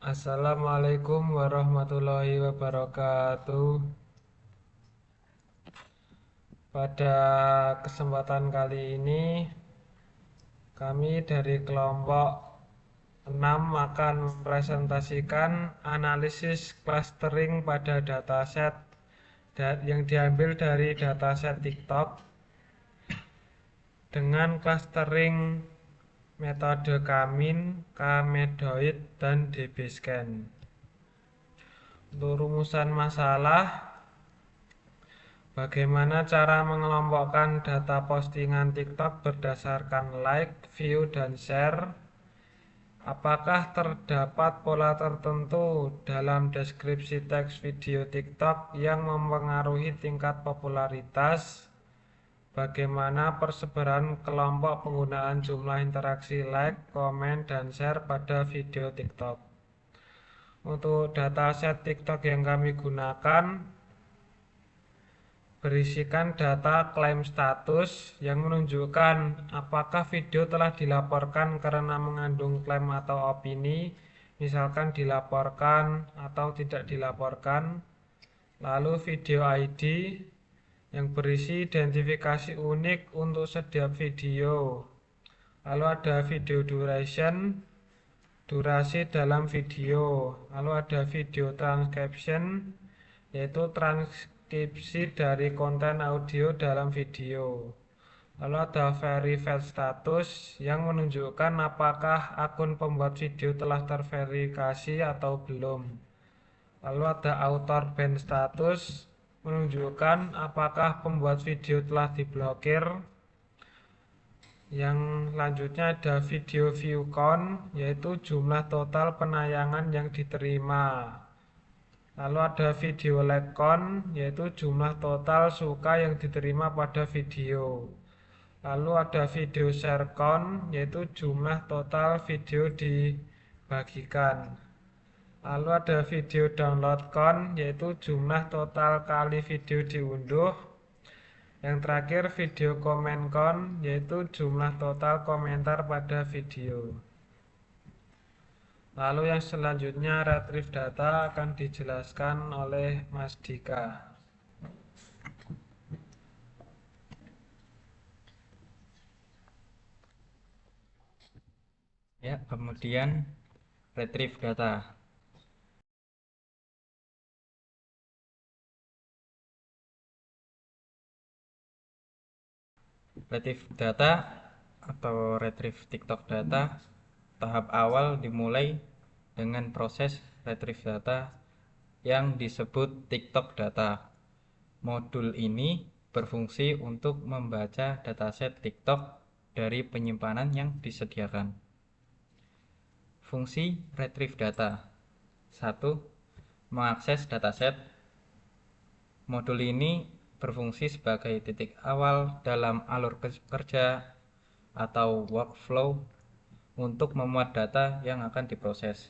Assalamualaikum warahmatullahi wabarakatuh. Pada kesempatan kali ini, kami dari kelompok 6 akan mempresentasikan analisis clustering pada dataset yang diambil dari dataset TikTok dengan clustering metode Kamin, Kamedoid, dan DBScan. Untuk rumusan masalah, bagaimana cara mengelompokkan data postingan TikTok berdasarkan like, view, dan share? Apakah terdapat pola tertentu dalam deskripsi teks video TikTok yang mempengaruhi tingkat popularitas? Bagaimana persebaran kelompok penggunaan jumlah interaksi like, komen, dan share pada video TikTok? Untuk dataset TikTok yang kami gunakan berisikan data klaim status yang menunjukkan apakah video telah dilaporkan karena mengandung klaim atau opini, misalkan dilaporkan atau tidak dilaporkan. Lalu video ID yang berisi identifikasi unik untuk setiap video. Lalu ada video duration, durasi dalam video. Lalu ada video transcription, yaitu transkripsi dari konten audio dalam video. Lalu ada verified status yang menunjukkan apakah akun pembuat video telah terverifikasi atau belum. Lalu ada author ban status menunjukkan apakah pembuat video telah diblokir. Yang selanjutnya ada video view count, yaitu jumlah total penayangan yang diterima. Lalu ada video like count, yaitu jumlah total suka yang diterima pada video. Lalu ada video share count, yaitu jumlah total video dibagikan. Lalu ada video download count, yaitu jumlah total kali video diunduh. Yang terakhir video comment count, yaitu jumlah total komentar pada video. Lalu yang selanjutnya retrieve data akan dijelaskan oleh Mas Dika. Ya, kemudian retrieve data. Retrieve data atau retrieve TikTok data, tahap awal dimulai dengan proses retrieve data yang disebut TikTok data. Modul ini berfungsi untuk membaca dataset TikTok dari penyimpanan yang disediakan. Fungsi retrieve data. 1. Mengakses dataset. Modul ini berfungsi sebagai titik awal dalam alur kerja atau workflow untuk memuat data yang akan diproses.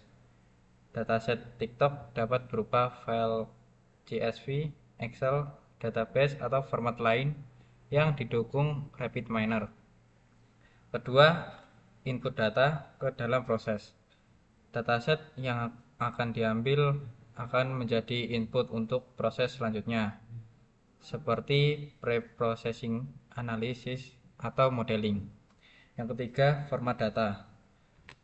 Dataset TikTok dapat berupa file CSV, Excel, database, atau format lain yang didukung RapidMiner. Kedua, input data ke dalam proses. Dataset yang akan diambil akan menjadi input untuk proses selanjutnya, seperti pre-processing, analisis, atau modeling. Yang ketiga, format data.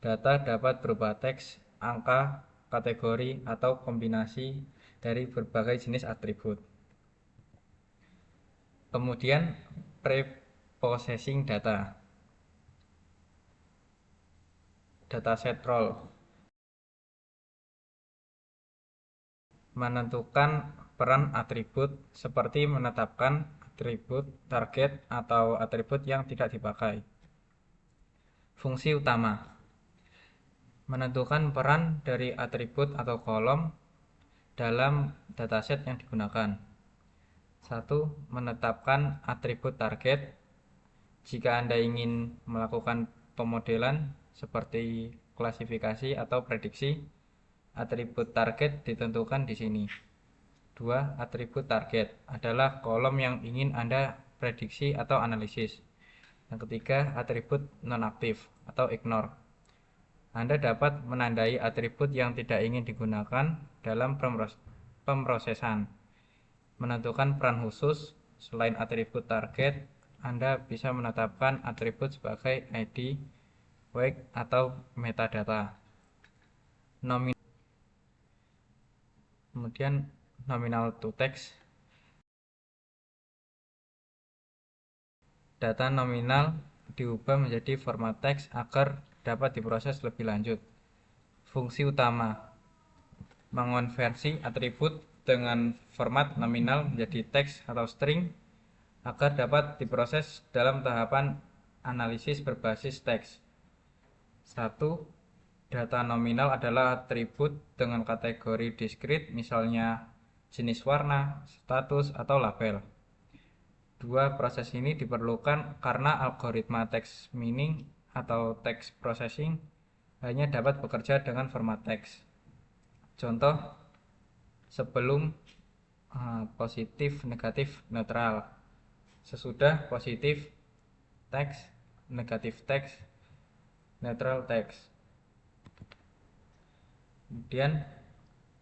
Data dapat berupa teks, angka, kategori, atau kombinasi dari berbagai jenis atribut. Kemudian, pre-processing data. Dataset role menentukan peran atribut seperti menetapkan atribut target atau atribut yang tidak dipakai. Fungsi utama menentukan peran dari atribut atau kolom dalam dataset yang digunakan. 1. Menetapkan atribut target. Jika Anda ingin melakukan pemodelan seperti klasifikasi atau prediksi, atribut target ditentukan di sini. 2. Atribut target adalah kolom yang ingin Anda prediksi atau analisis. Yang ketiga, atribut nonaktif atau ignore. Anda dapat menandai atribut yang tidak ingin digunakan dalam pemrosesan. Menentukan peran khusus selain atribut target, Anda bisa menetapkan atribut sebagai ID, weight, atau metadata. Kemudian nominal to text. Data nominal diubah menjadi format teks agar dapat diproses lebih lanjut. Fungsi utama: mengonversi atribut dengan format nominal menjadi teks atau string agar dapat diproses dalam tahapan analisis berbasis teks. 1. Data nominal adalah atribut dengan kategori diskrit, misalnya jenis warna, status, atau label. 2. Proses ini diperlukan karena algoritma text mining atau text processing hanya dapat bekerja dengan format teks. Contoh, sebelum positif, negatif, netral. Sesudah positif teks, negatif teks, netral teks. Kemudian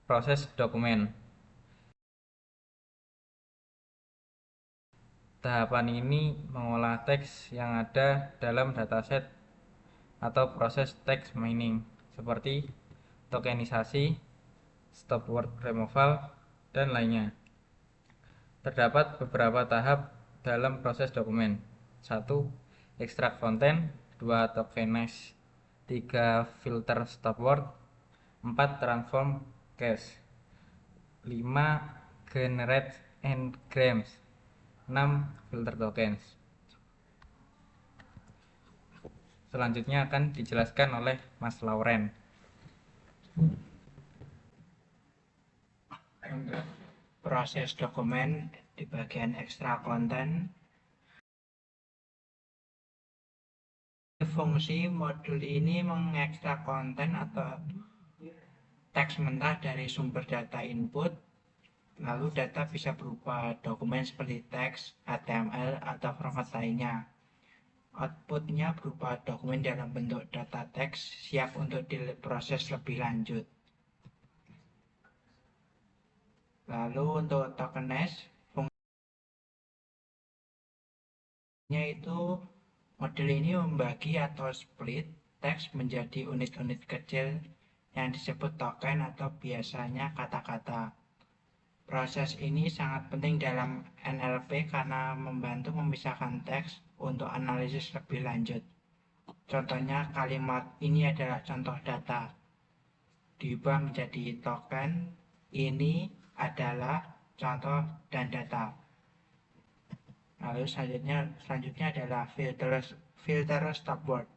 proses dokumen. Tahapan ini mengolah teks yang ada dalam dataset atau proses text mining seperti tokenisasi, stop word removal, dan lainnya. Terdapat beberapa tahap dalam proses dokumen. 1. Ekstrak konten. 2. Tokenize. 3. Filter stop word. 4. Transform cache. 5. Generate engrams. 6. Filter tokens. Selanjutnya akan dijelaskan oleh Mas Lauren. Proses dokumen di bagian ekstrak konten. Fungsi modul ini mengekstrak konten atau teks mentah dari sumber data input. Lalu data bisa berupa dokumen seperti teks, HTML, atau format lainnya. Outputnya berupa dokumen dalam bentuk data teks siap untuk diproses lebih lanjut. Lalu untuk tokenize, fungsinya itu model ini membagi atau split teks menjadi unit-unit kecil yang disebut token atau biasanya kata-kata. Proses ini sangat penting dalam NLP karena membantu memisahkan teks untuk analisis lebih lanjut. Contohnya kalimat ini adalah contoh data. Diubah menjadi token, ini adalah contoh dan data. Lalu selanjutnya adalah filter stop word.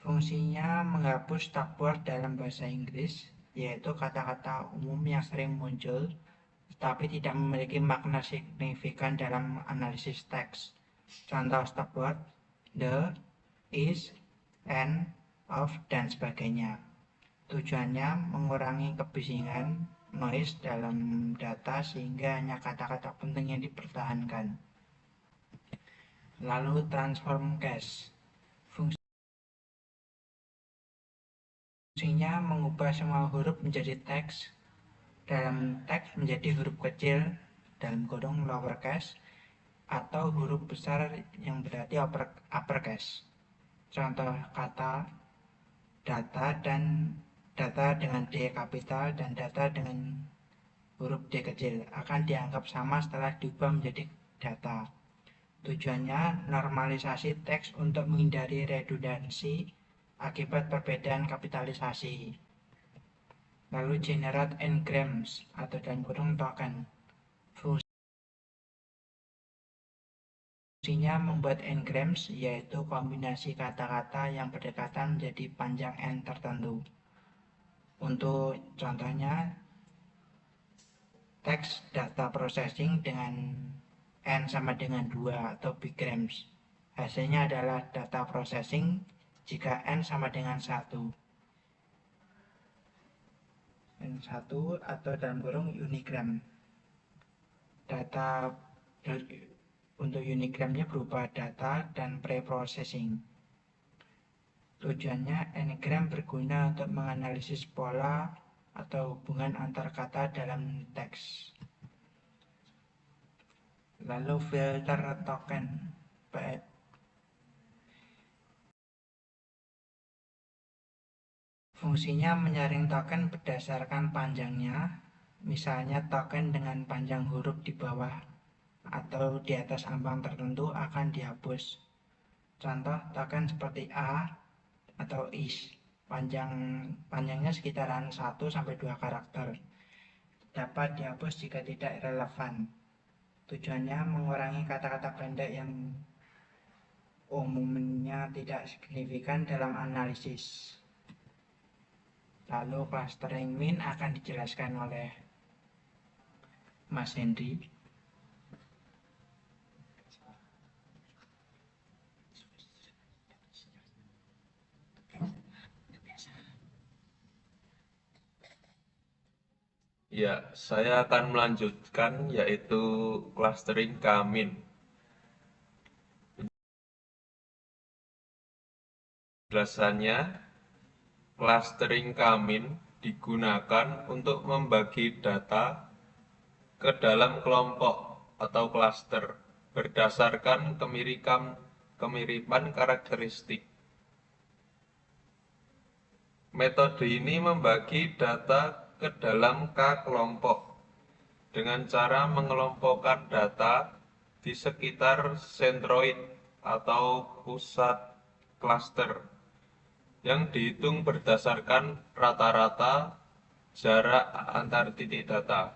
Fungsinya menghapus stop word dalam bahasa Inggris, yaitu kata-kata umum yang sering muncul tetapi tidak memiliki makna signifikan dalam analisis teks. Contoh stop word: the, is, and, of, dan sebagainya. Tujuannya mengurangi kebisingan noise dalam data sehingga hanya kata-kata penting yang dipertahankan. Lalu transform cache. Fungsinya mengubah semua huruf menjadi teks dalam teks menjadi huruf kecil dalam kurung lowercase atau huruf besar yang berarti uppercase. Contoh kata data dengan D kapital dan data dengan huruf D kecil akan dianggap sama setelah diubah menjadi data. Tujuannya normalisasi teks untuk menghindari redundansi akibat perbedaan kapitalisasi. Lalu generate engrams atau dalam kurung token. Fungsinya membuat engrams, yaitu kombinasi kata-kata yang berdekatan menjadi panjang n tertentu. Untuk contohnya, teks data processing dengan n sama dengan 2 atau bigrams. Hasilnya adalah data processing jika n sama dengan 1. N1 atau dalam kurung unigram. Data untuk unigramnya berupa data dan pre-processing. Tujuannya, Enneagram berguna untuk menganalisis pola atau hubungan antar kata dalam teks. Lalu filter token. Fungsinya menyaring token berdasarkan panjangnya, misalnya token dengan panjang huruf di bawah atau di atas ambang tertentu akan dihapus. Contoh token seperti A atau is, panjangnya sekitaran 1-2 karakter. Dapat dihapus jika tidak relevan. Tujuannya mengurangi kata-kata pendek yang umumnya tidak signifikan dalam analisis. Lalu clustering min akan dijelaskan oleh Mas Henry. Ya, saya akan melanjutkan yaitu clustering K-min. Penjelasannya, clustering K-min digunakan untuk membagi data ke dalam kelompok atau cluster berdasarkan kemiripan karakteristik. Metode ini membagi data ke dalam K kelompok dengan cara mengelompokkan data di sekitar sentroid atau pusat cluster yang dihitung berdasarkan rata-rata jarak antar titik data.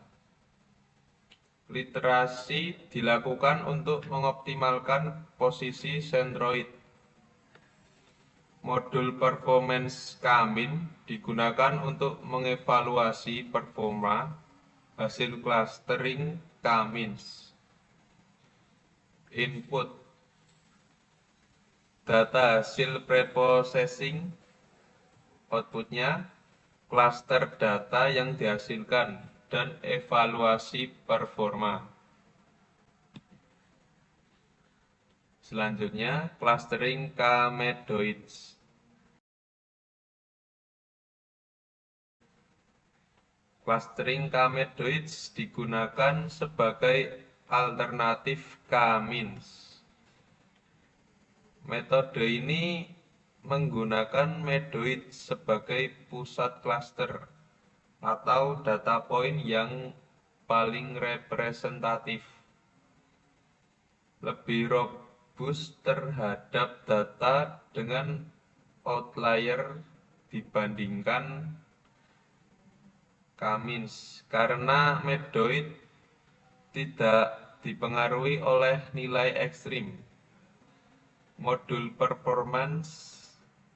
Literasi dilakukan untuk mengoptimalkan posisi sentroid. Modul performance K-min digunakan untuk mengevaluasi performa hasil clustering K-mins. Input data hasil preprocessing, outputnya cluster data yang dihasilkan dan evaluasi performa. Selanjutnya, clustering K-medoids. Clustering K-medoids digunakan sebagai alternatif K-mins. Metode ini menggunakan medoid sebagai pusat cluster atau data point yang paling representatif. Lebih robust terhadap data dengan outlier dibandingkan K-mins karena medoid tidak dipengaruhi oleh nilai ekstrim. Modul performance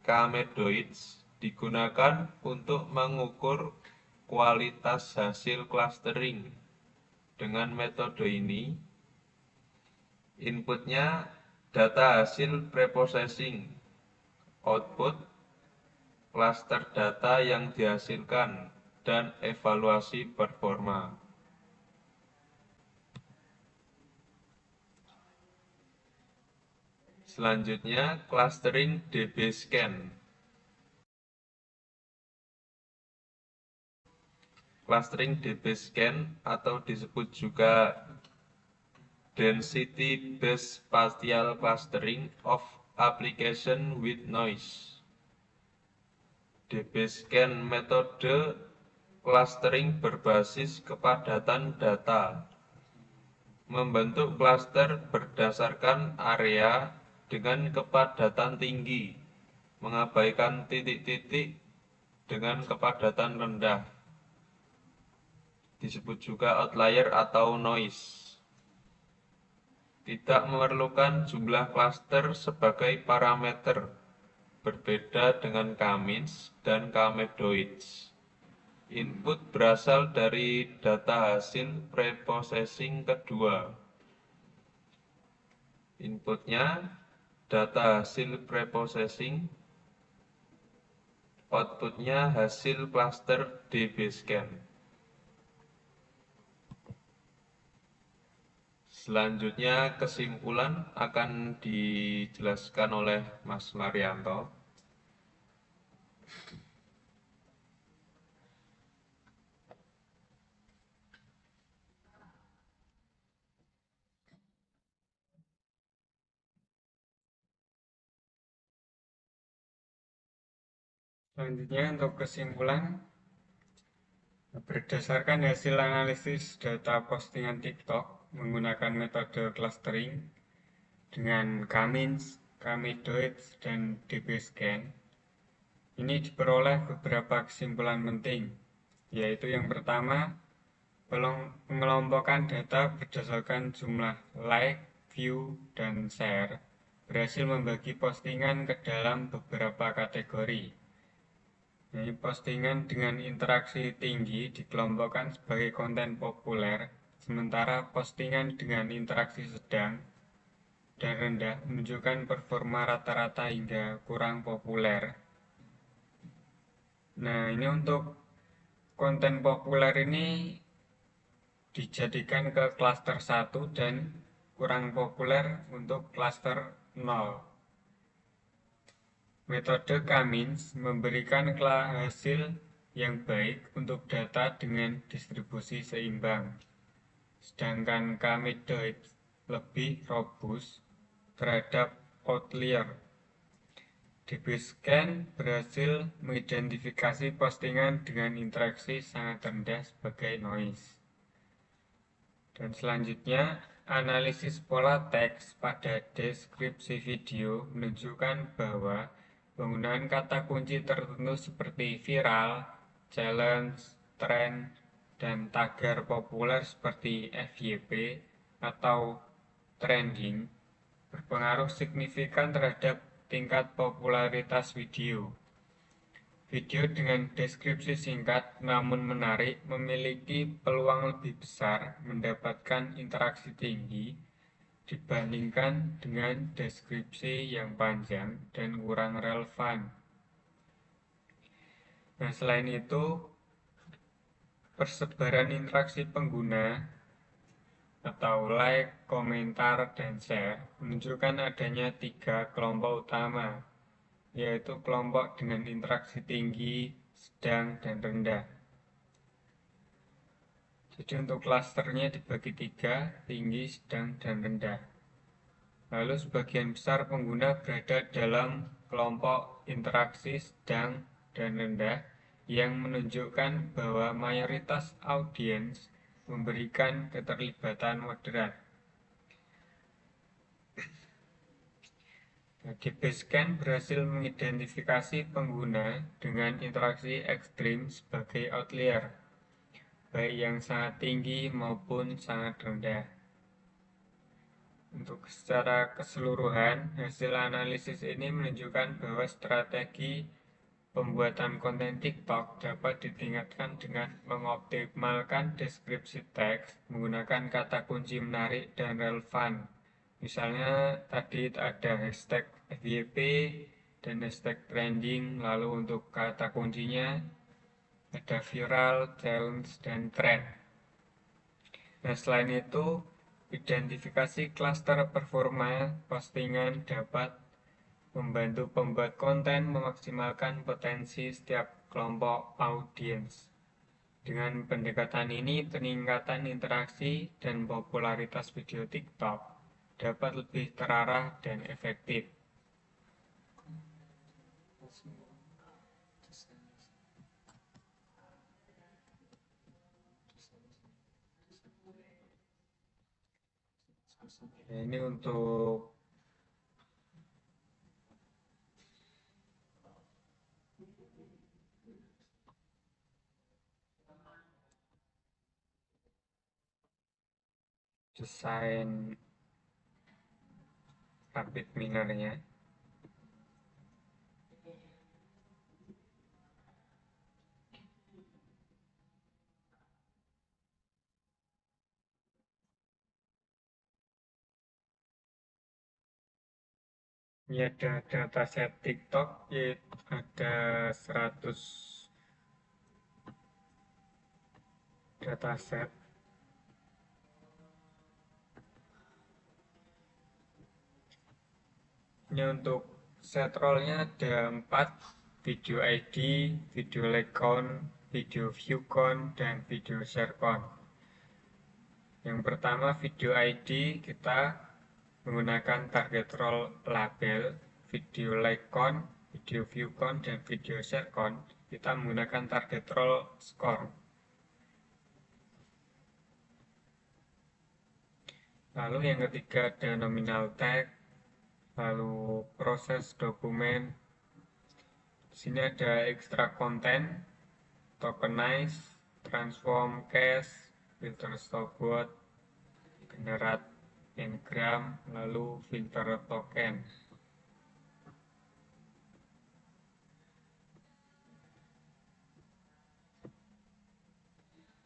K-medoids digunakan untuk mengukur kualitas hasil clustering. Dengan metode ini, inputnya data hasil preprocessing, output cluster data yang dihasilkan, dan evaluasi performa. Selanjutnya, clustering DB-scan. Clustering DB-scan atau disebut juga Density Based Spatial Clustering of Application with Noise. DB-scan metode clustering berbasis kepadatan data. Membentuk cluster berdasarkan area dengan kepadatan tinggi, mengabaikan titik-titik dengan kepadatan rendah. Disebut juga outlier atau noise. Tidak memerlukan jumlah cluster sebagai parameter, berbeda dengan K-mins dan K-medoids. Input berasal dari data hasil preprocessing kedua. Inputnya data hasil preprocessing, outputnya hasil cluster DB-scan. Selanjutnya kesimpulan akan dijelaskan oleh Mas Marianto. Selanjutnya untuk kesimpulan, berdasarkan hasil analisis data postingan TikTok menggunakan metode clustering dengan Kamins, Kamidoids, dan DBScan, ini diperoleh beberapa kesimpulan penting, yaitu yang pertama, pengelompokan data berdasarkan jumlah like, view, dan share berhasil membagi postingan ke dalam beberapa kategori. Jadi postingan dengan interaksi tinggi dikelompokkan sebagai konten populer, sementara postingan dengan interaksi sedang dan rendah menunjukkan performa rata-rata hingga kurang populer. Nah, ini untuk konten populer ini dijadikan ke klaster 1 dan kurang populer untuk klaster 0. Metode Kamins memberikan hasil yang baik untuk data dengan distribusi seimbang, sedangkan Kamidoids lebih robust terhadap outlier. DBScan berhasil mengidentifikasi postingan dengan interaksi sangat rendah sebagai noise. Dan selanjutnya, analisis pola teks pada deskripsi video menunjukkan bahwa penggunaan kata kunci tertentu seperti viral, challenge, tren, dan tagar populer seperti FYP atau trending berpengaruh signifikan terhadap tingkat popularitas video. Video dengan deskripsi singkat namun menarik memiliki peluang lebih besar mendapatkan interaksi tinggi dibandingkan dengan deskripsi yang panjang dan kurang relevan. Nah, selain itu, persebaran interaksi pengguna atau like, komentar, dan share menunjukkan adanya 3 kelompok utama, yaitu kelompok dengan interaksi tinggi, sedang, dan rendah. Jadi untuk klasternya dibagi 3, tinggi, sedang, dan rendah. Lalu sebagian besar pengguna berada dalam kelompok interaksi sedang dan rendah yang menunjukkan bahwa mayoritas audiens memberikan keterlibatan moderat. DBScan berhasil mengidentifikasi pengguna dengan interaksi ekstrim sebagai outlier, baik yang sangat tinggi maupun sangat rendah. Untuk secara keseluruhan, hasil analisis ini menunjukkan bahwa strategi pembuatan konten TikTok dapat ditingkatkan dengan mengoptimalkan deskripsi teks menggunakan kata kunci menarik dan relevan. Misalnya tadi ada hashtag FYP dan hashtag trending, lalu untuk kata kuncinya ada viral, challenge, dan trend. Nah, selain itu, identifikasi klaster performa postingan dapat membantu pembuat konten memaksimalkan potensi setiap kelompok audiens. Dengan pendekatan ini, peningkatan interaksi dan popularitas video TikTok dapat lebih terarah dan efektif. Nah, ini untuk desain rapid minernya. Ini ada dataset TikTok, yaitu ada 100 dataset. Ini untuk set role-nya ada 4, video ID, video like count, video view count, dan video share count. Yang pertama video ID, kita menggunakan target role label, video like count, video view count, dan video share count, kita menggunakan target role score. Lalu yang ketiga ada nominal tag, lalu proses dokumen. Di sini ada extract content, tokenize, transform cache, filter stopword, generate engram, lalu filter token.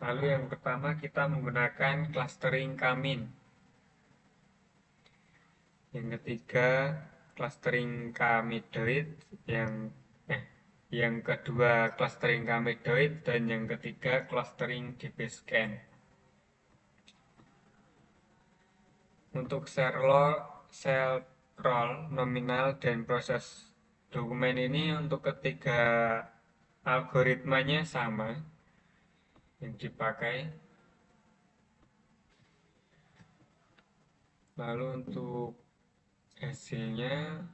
Lalu yang pertama kita menggunakan clustering kamin. Yang ketiga clustering kamidoid, yang kedua clustering kamidoid, dan yang ketiga clustering dbScan. Untuk share role, nominal, dan proses dokumen ini untuk ketiga algoritmanya sama yang dipakai. Lalu untuk hasilnya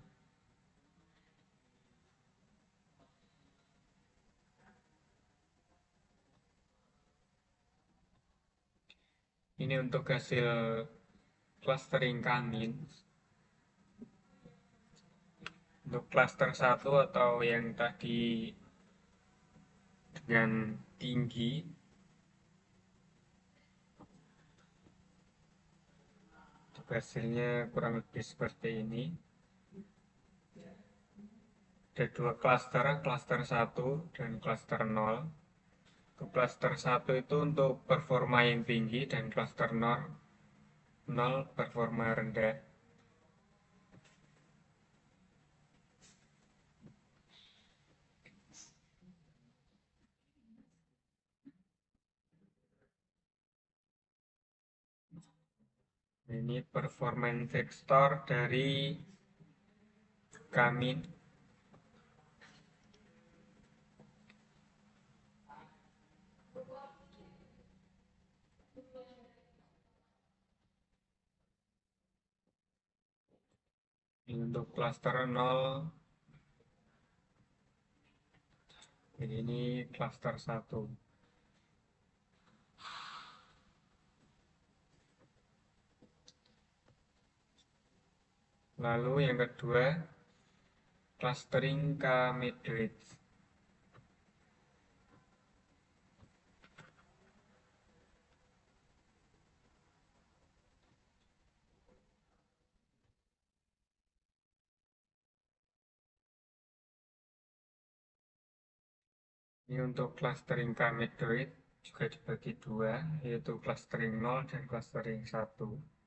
ini untuk hasil clustering kamin. Untuk cluster 1 atau yang tadi dengan tinggi, hasilnya kurang lebih seperti ini. Ada dua cluster 1 dan cluster 0. Untuk cluster 1 itu untuk performa yang tinggi, dan cluster 0 performa rendah. Ini performance vector dari kamin. Ini untuk cluster 0. Ini cluster 1. Lalu yang kedua, clustering kamidoid. Ini untuk clustering kamidoid juga dibagi dua, yaitu clustering 0 dan clustering 1.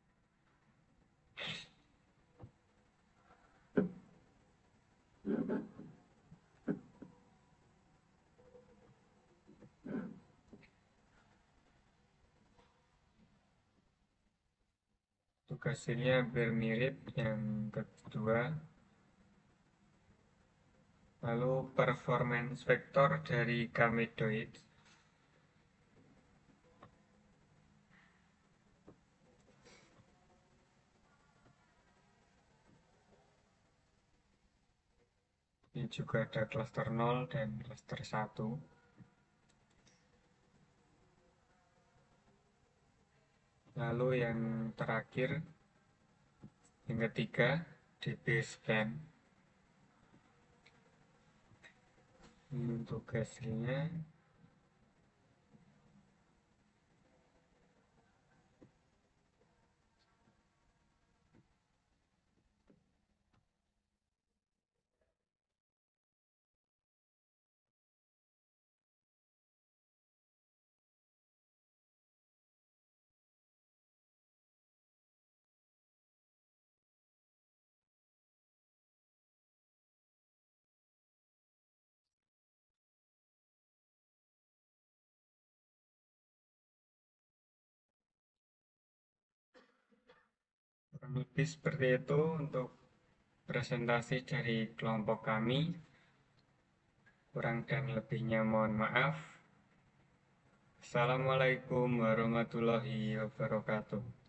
Untuk hasilnya hampir mirip yang kedua. Lalu performance vector dari kamidoid. Ini juga ada cluster 0 dan cluster 1. Lalu yang terakhir, yang ketiga, dbScan. Ini untuk hasilnya. Kurang lebih seperti itu untuk presentasi dari kelompok kami. Kurang dan lebihnya mohon maaf. Assalamualaikum warahmatullahi wabarakatuh.